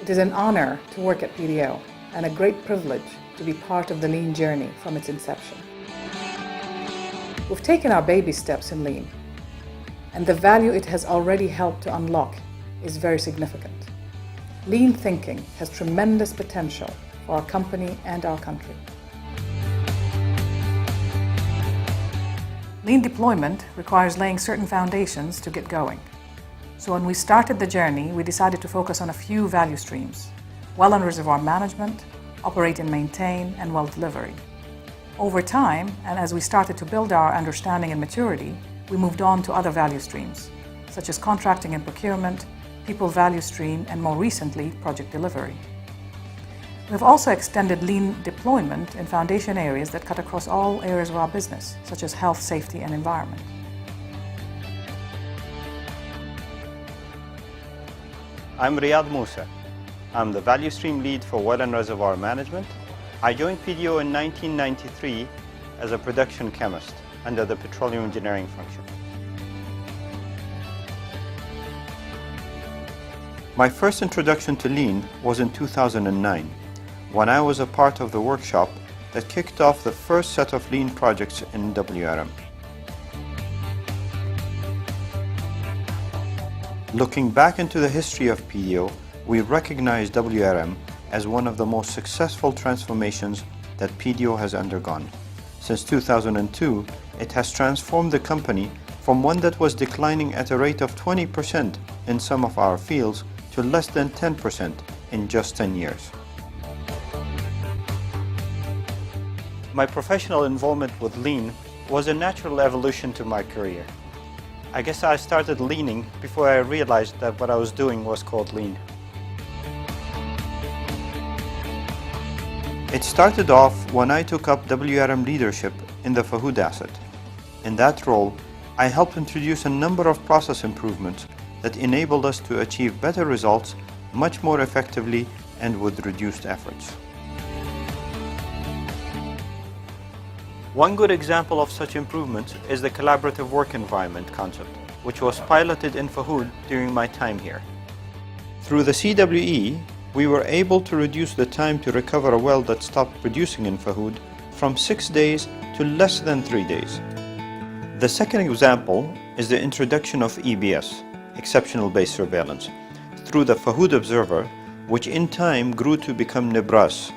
It is an honor to work at PDO and a great privilege to be part of the Lean journey from its inception. We've taken our baby steps in Lean, and the value it has already helped to unlock is very significant. Lean thinking has tremendous potential for our company and our country. Lean deployment requires laying certain foundations to get going. So when we started the journey, we decided to focus on a few value streams: well and reservoir management, operate and maintain, and well delivery. Over time, and as we started to build our understanding and maturity, we moved on to other value streams, such as contracting and procurement, people value stream, and more recently, project delivery. We've also extended Lean deployment in foundation areas that cut across all areas of our business, such as health, safety, and environment. I'm Riyad Musa. I'm the value stream lead for well and reservoir management. I joined PDO in 1993 as a production chemist under the petroleum engineering function. My first introduction to Lean was in 2009, when I was a part of the workshop that kicked off the first set of Lean projects in WRM. Looking back into the history of PDO, we recognize WRM as one of the most successful transformations that PDO has undergone. Since 2002, it has transformed the company from one that was declining at a rate of 20% in some of our fields to less than 10% in just 10 years. My professional involvement with Lean was a natural evolution to my career. I guess I started leaning before I realized that what I was doing was called Lean. It started off when I took up WRM leadership in the Fahood asset. In that role, I helped introduce a number of process improvements that enabled us to achieve better results much more effectively and with reduced efforts. One good example of such improvements is the collaborative work environment concept, which was piloted in Fahood during my time here. Through the CWE, we were able to reduce the time to recover a well that stopped producing in Fahood from 6 days to less than 3 days. The second example is the introduction of EBS, Exceptional Base Surveillance, through the Fahood Observer, which in time grew to become NEBRAS.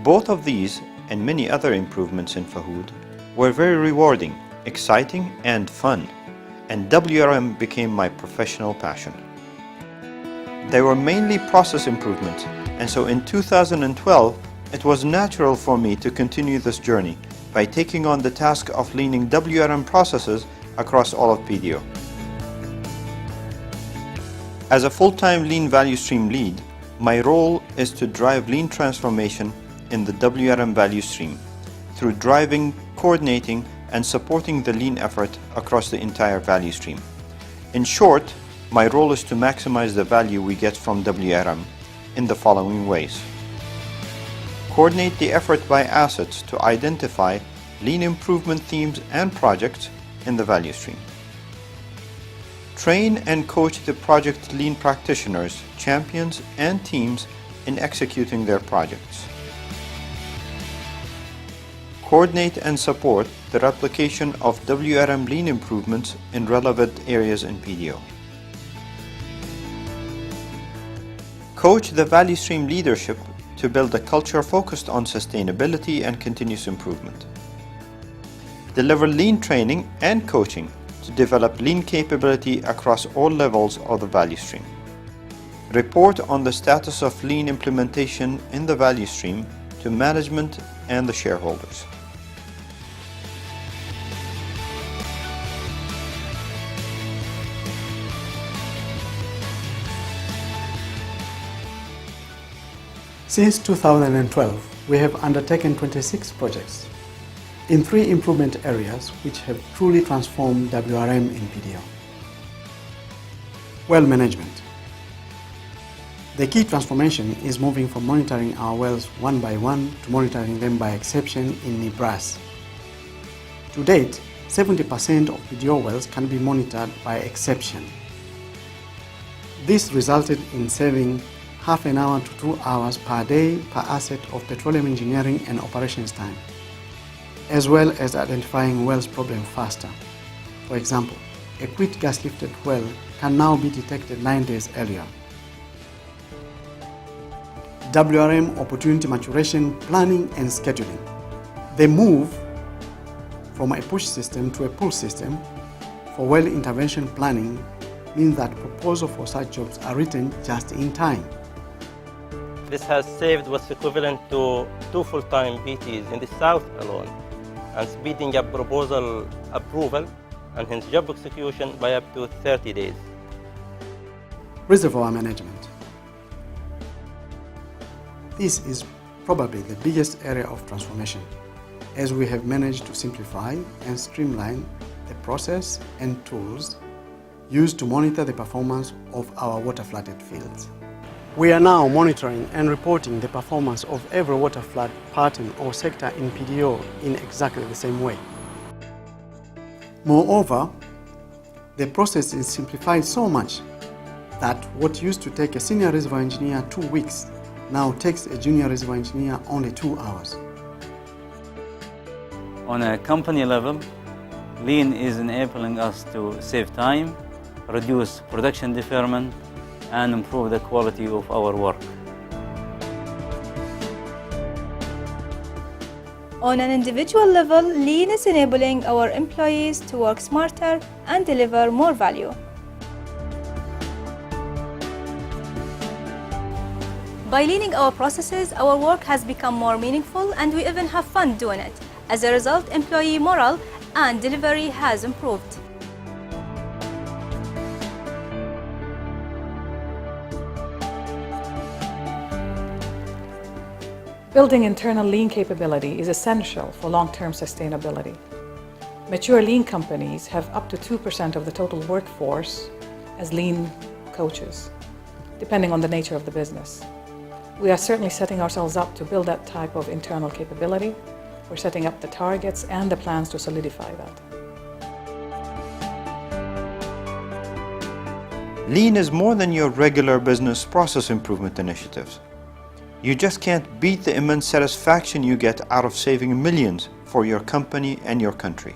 Both of these and many other improvements in Fahood were very rewarding, exciting, and fun, and WRM became my professional passion. They were mainly process improvements, and so in 2012, it was natural for me to continue this journey by taking on the task of leading WRM processes across all of PDO. As a full-time Lean value stream lead, my role is to drive Lean transformation in the WRM value stream through driving, coordinating, and supporting the Lean effort across the entire value stream. In short, my role is to maximize the value we get from WRM in the following ways. Coordinate the effort by assets to identify Lean improvement themes and projects in the value stream. Train and coach the project Lean practitioners, champions, and teams in executing their projects. Coordinate and support the replication of WRM Lean improvements in relevant areas in PDO. Coach the value stream leadership to build a culture focused on sustainability and continuous improvement. Deliver Lean training and coaching to develop Lean capability across all levels of the value stream. Report on the status of Lean implementation in the value stream to management and the shareholders. Since 2012, we have undertaken 26 projects in 3 improvement areas which have truly transformed WRM in PDO. Well management. The key transformation is moving from monitoring our wells one by one to monitoring them by exception in NEBRAS. To date, 70% of PDO wells can be monitored by exception. This resulted in saving half an hour to 2 hours per day per asset of petroleum engineering and operations time, as well as identifying wells problem faster. For example, a quit gas lifted well can now be detected 9 days earlier. WRM opportunity maturation, planning and scheduling. The move from a push system to a pull system for well intervention planning means that proposals for such jobs are written just in time. This has saved what's equivalent to 2 full-time PTs in the south alone, and speeding up proposal approval and hence job execution by up to 30 days. Reservoir management. This is probably the biggest area of transformation, as we have managed to simplify and streamline the process and tools used to monitor the performance of our water flooded fields. We are now monitoring and reporting the performance of every water flood pattern or sector in PDO in exactly the same way. Moreover, the process is simplified so much that what used to take a senior reservoir engineer 2 weeks now takes a junior reservoir engineer only 2 hours. On a company level, Lean is enabling us to save time, reduce production deferment, and improve the quality of our work. On an individual level, Lean is enabling our employees to work smarter and deliver more value. By leaning our processes, our work has become more meaningful and we even have fun doing it. As a result, employee morale and delivery has improved. Building internal Lean capability is essential for long-term sustainability. Mature Lean companies have up to 2% of the total workforce as Lean coaches, depending on the nature of the business. We are certainly setting ourselves up to build that type of internal capability. We're setting up the targets and the plans to solidify that. Lean is more than your regular business process improvement initiatives. You just can't beat the immense satisfaction you get out of saving millions for your company and your country.